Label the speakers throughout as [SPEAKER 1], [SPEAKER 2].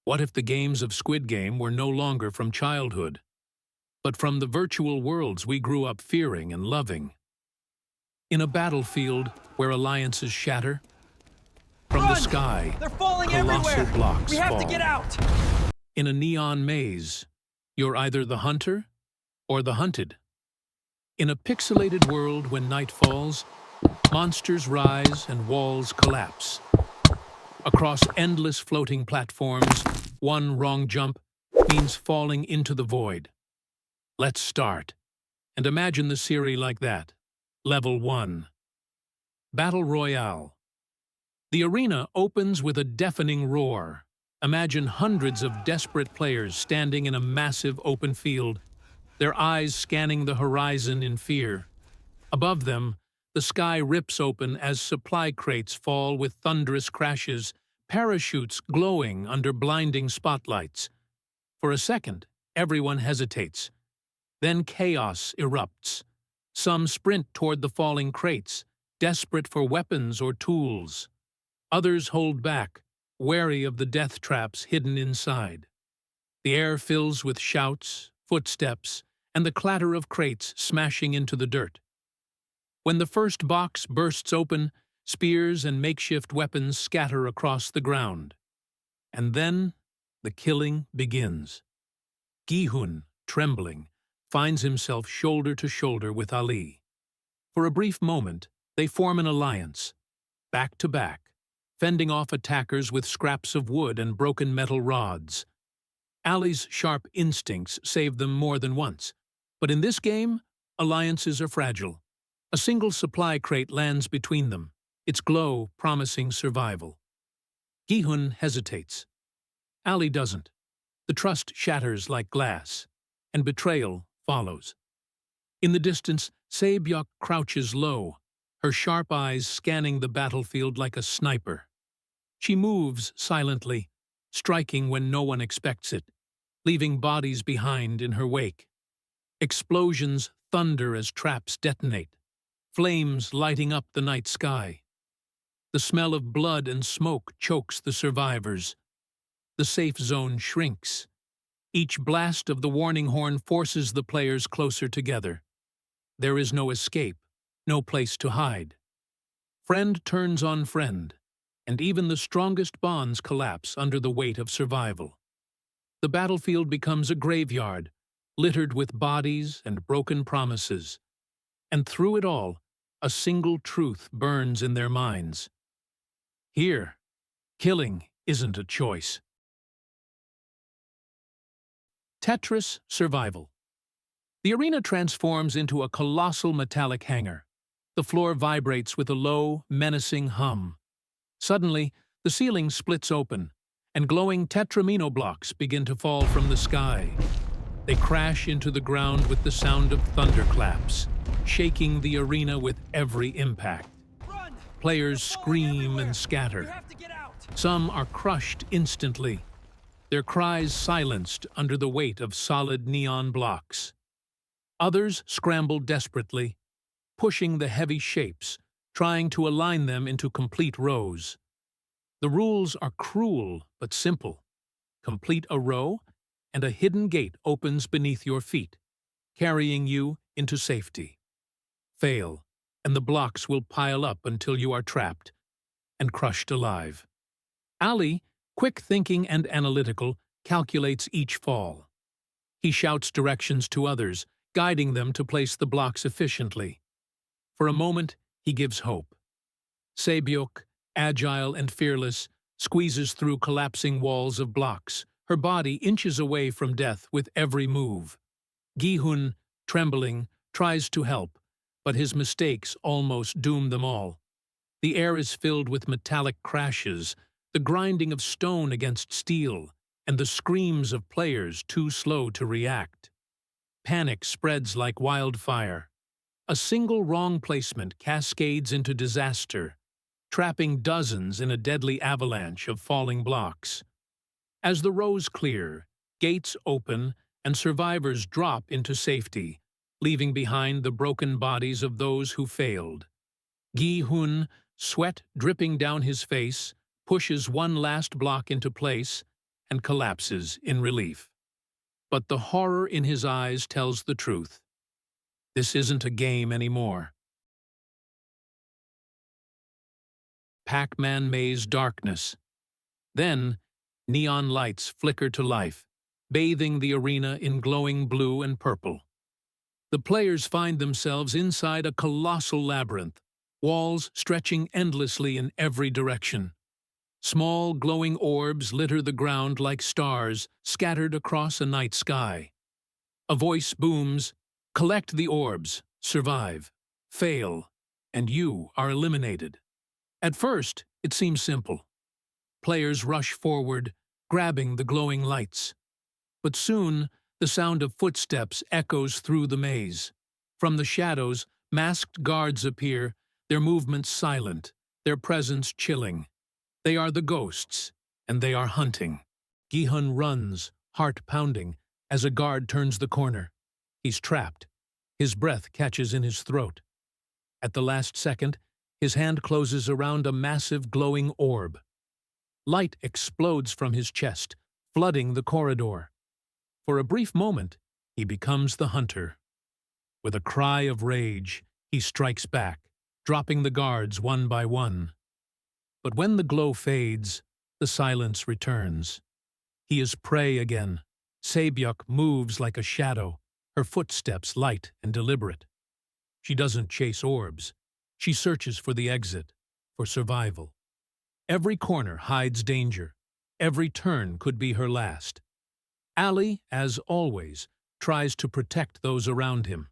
[SPEAKER 1] What if the games of Squid Game were no longer from childhood, but from the virtual worlds we grew up fearing and loving? In a battlefield where alliances shatter, from the
[SPEAKER 2] Run!
[SPEAKER 1] sky,
[SPEAKER 2] They're falling
[SPEAKER 1] colossal
[SPEAKER 2] everywhere!
[SPEAKER 1] blocks
[SPEAKER 2] We have
[SPEAKER 1] fall.
[SPEAKER 2] to get out!
[SPEAKER 1] In a neon maze, you're either the hunter or the hunted. In a pixelated world when night falls, monsters rise and walls collapse. Across endless floating platforms, one wrong jump means falling into the void. Let's start. And imagine the series like that. Level 1. Battle Royale. The arena opens with a deafening roar. Imagine hundreds of desperate players standing in a massive open field, their eyes scanning the horizon in fear. Above them, the sky rips open as supply crates fall with thunderous crashes, parachutes glowing under blinding spotlights. For a second, everyone hesitates. Then chaos erupts. Some sprint toward the falling crates, desperate for weapons or tools. Others hold back, wary of the death traps hidden inside. The air fills with shouts, footsteps, and the clatter of crates smashing into the dirt. When the first box bursts open, spears and makeshift weapons scatter across the ground. And then the killing begins. Gi-hun, trembling, finds himself shoulder to shoulder with Ali. For a brief moment, they form an alliance, back to back, fending off attackers with scraps of wood and broken metal rods. Ali's sharp instincts save them more than once, but in this game, alliances are fragile. A single supply crate lands between them, its glow promising survival. Gi-hun hesitates. Ali doesn't. The trust shatters like glass, and betrayal follows. In the distance, Se-byuk crouches low, her sharp eyes scanning the battlefield like a sniper. She moves silently, striking when no one expects it, leaving bodies behind in her wake. Explosions thunder as traps detonate, flames lighting up the night sky. The smell of blood and smoke chokes the survivors. The safe zone shrinks. Each blast of the warning horn forces the players closer together. There is no escape, no place to hide. Friend turns on friend, and even the strongest bonds collapse under the weight of survival. The battlefield becomes a graveyard, littered with bodies and broken promises. And through it all, a single truth burns in their minds. Here, killing isn't a choice. Tetris Survival. The arena transforms into a colossal metallic hangar. The floor vibrates with a low, menacing hum. Suddenly, the ceiling splits open, and glowing tetramino blocks begin to fall from the sky. They crash into the ground with the sound of thunderclaps, shaking the arena with every impact.
[SPEAKER 2] Run!
[SPEAKER 1] Players scream and
[SPEAKER 2] We
[SPEAKER 1] scatter.
[SPEAKER 2] have to get out!
[SPEAKER 1] Some are crushed instantly, their cries silenced under the weight of solid neon blocks. Others scramble desperately, pushing the heavy shapes, trying to align them into complete rows. The rules are cruel but simple. Complete a row, and a hidden gate opens beneath your feet, carrying you into safety. Fail, and the blocks will pile up until you are trapped and crushed alive. Ali, quick-thinking and analytical, calculates each fall. He shouts directions to others, guiding them to place the blocks efficiently. For a moment, he gives hope. Se-byuk, agile and fearless, squeezes through collapsing walls of blocks, her body inches away from death with every move. Gi-hun, trembling, tries to help, but his mistakes almost doom them all. The air is filled with metallic crashes, the grinding of stone against steel, and the screams of players too slow to react. Panic spreads like wildfire. A single wrong placement cascades into disaster, trapping dozens in a deadly avalanche of falling blocks. As the rows clear, gates open, and survivors drop into safety, leaving behind the broken bodies of those who failed. Gi-hun, sweat dripping down his face, pushes one last block into place, and collapses in relief. But the horror in his eyes tells the truth. This isn't a game anymore. Pac-Man maze darkness. Then, neon lights flicker to life, bathing the arena in glowing blue and purple. The players find themselves inside a colossal labyrinth, walls stretching endlessly in every direction. Small glowing orbs litter the ground like stars scattered across a night sky. A voice booms, "Collect the orbs, survive, fail, and you are eliminated." At first, it seems simple. Players rush forward, grabbing the glowing lights. But soon, the sound of footsteps echoes through the maze. From the shadows, masked guards appear, their movements silent, their presence chilling. They are the ghosts, and they are hunting. Gi-hun runs, heart pounding, as a guard turns the corner. He's trapped. His breath catches in his throat. At the last second, his hand closes around a massive glowing orb. Light explodes from his chest, flooding the corridor. For a brief moment, he becomes the hunter. With a cry of rage, he strikes back, dropping the guards one by one. But when the glow fades, the silence returns. He is prey again. Saebyuk moves like a shadow, her footsteps light and deliberate. She doesn't chase orbs. She searches for the exit, for survival. Every corner hides danger. Every turn could be her last. Ali, as always, tries to protect those around him.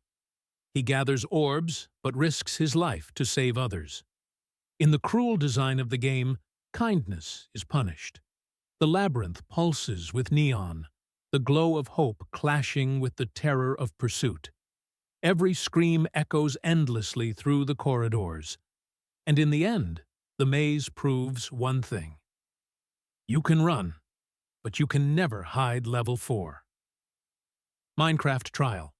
[SPEAKER 1] He gathers orbs, but risks his life to save others. In the cruel design of the game, kindness is punished. The labyrinth pulses with neon, the glow of hope clashing with the terror of pursuit. Every scream echoes endlessly through the corridors. And in the end, the maze proves one thing. You can run, but you can never hide level 4. Minecraft Trial.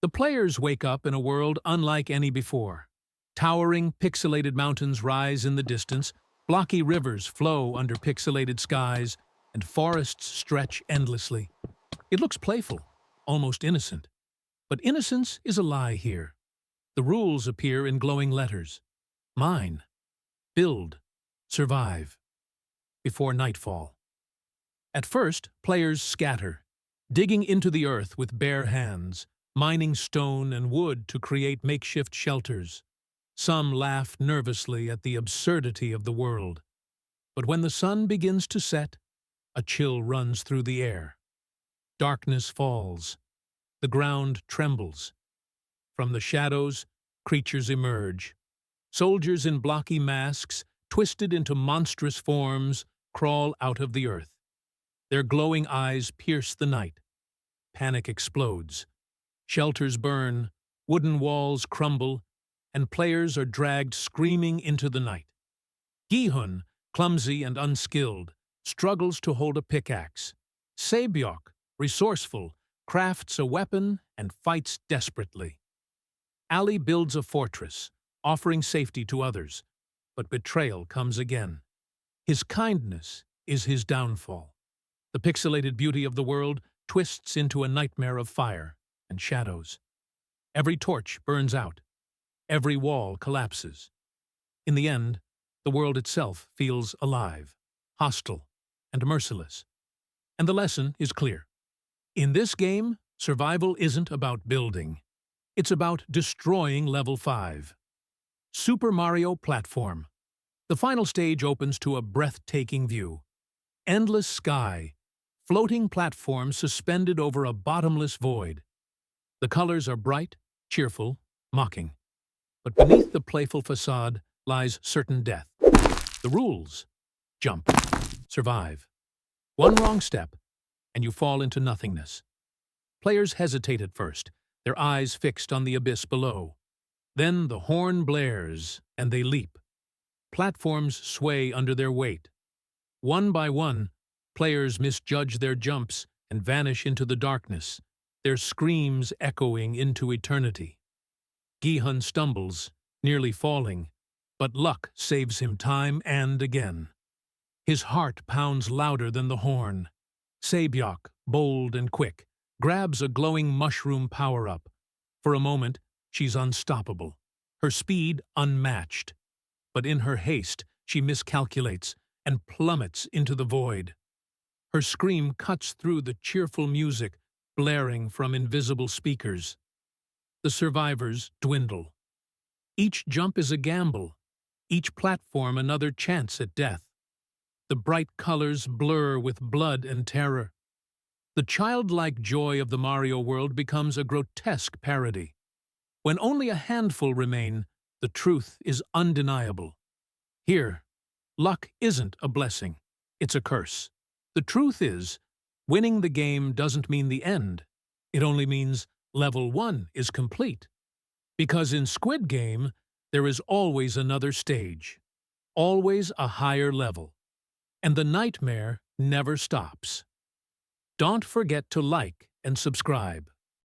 [SPEAKER 1] The players wake up in a world unlike any before. Towering, pixelated mountains rise in the distance, blocky rivers flow under pixelated skies, and forests stretch endlessly. It looks playful, almost innocent. But innocence is a lie here. The rules appear in glowing letters. Mine. Build. Survive. Before nightfall. At first, players scatter, digging into the earth with bare hands, mining stone and wood to create makeshift shelters. Some laugh nervously at the absurdity of the world. But when the sun begins to set, a chill runs through the air. Darkness falls. The ground trembles. From the shadows, creatures emerge. Soldiers in blocky masks, twisted into monstrous forms, crawl out of the earth. Their glowing eyes pierce the night. Panic explodes. Shelters burn, wooden walls crumble, and players are dragged screaming into the night. Gi-hun, clumsy and unskilled, struggles to hold a pickaxe. Saebyuk, resourceful, crafts a weapon and fights desperately. Ali builds a fortress, offering safety to others, but betrayal comes again. His kindness is his downfall. The pixelated beauty of the world twists into a nightmare of fire and shadows. Every torch burns out. Every wall collapses. In the end, the world itself feels alive, hostile, and merciless. And the lesson is clear. In this game, survival isn't about building. It's about destroying level 5. Super Mario Platform. The final stage opens to a breathtaking view. Endless sky, floating platforms suspended over a bottomless void. The colors are bright, cheerful, mocking. But beneath the playful facade lies certain death. The rules: jump, survive. One wrong step, and you fall into nothingness. Players hesitate at first, their eyes fixed on the abyss below. Then the horn blares, and they leap. Platforms sway under their weight. One by one, players misjudge their jumps and vanish into the darkness, their screams echoing into eternity. Gi-hun stumbles, nearly falling, but luck saves him time and again. His heart pounds louder than the horn. Sabyok, bold and quick, grabs a glowing mushroom power-up. For a moment, she's unstoppable, her speed unmatched. But in her haste, she miscalculates and plummets into the void. Her scream cuts through the cheerful music blaring from invisible speakers. The survivors dwindle. Each jump is a gamble, each platform another chance at death. The bright colors blur with blood and terror. The childlike joy of the Mario world becomes a grotesque parody. When only a handful remain, the truth is undeniable. Here, luck isn't a blessing, it's a curse. The truth is, winning the game doesn't mean the end. It only means level 1 is complete. Because in Squid Game, there is always another stage, always a higher level. And the nightmare never stops. Don't forget to like and subscribe.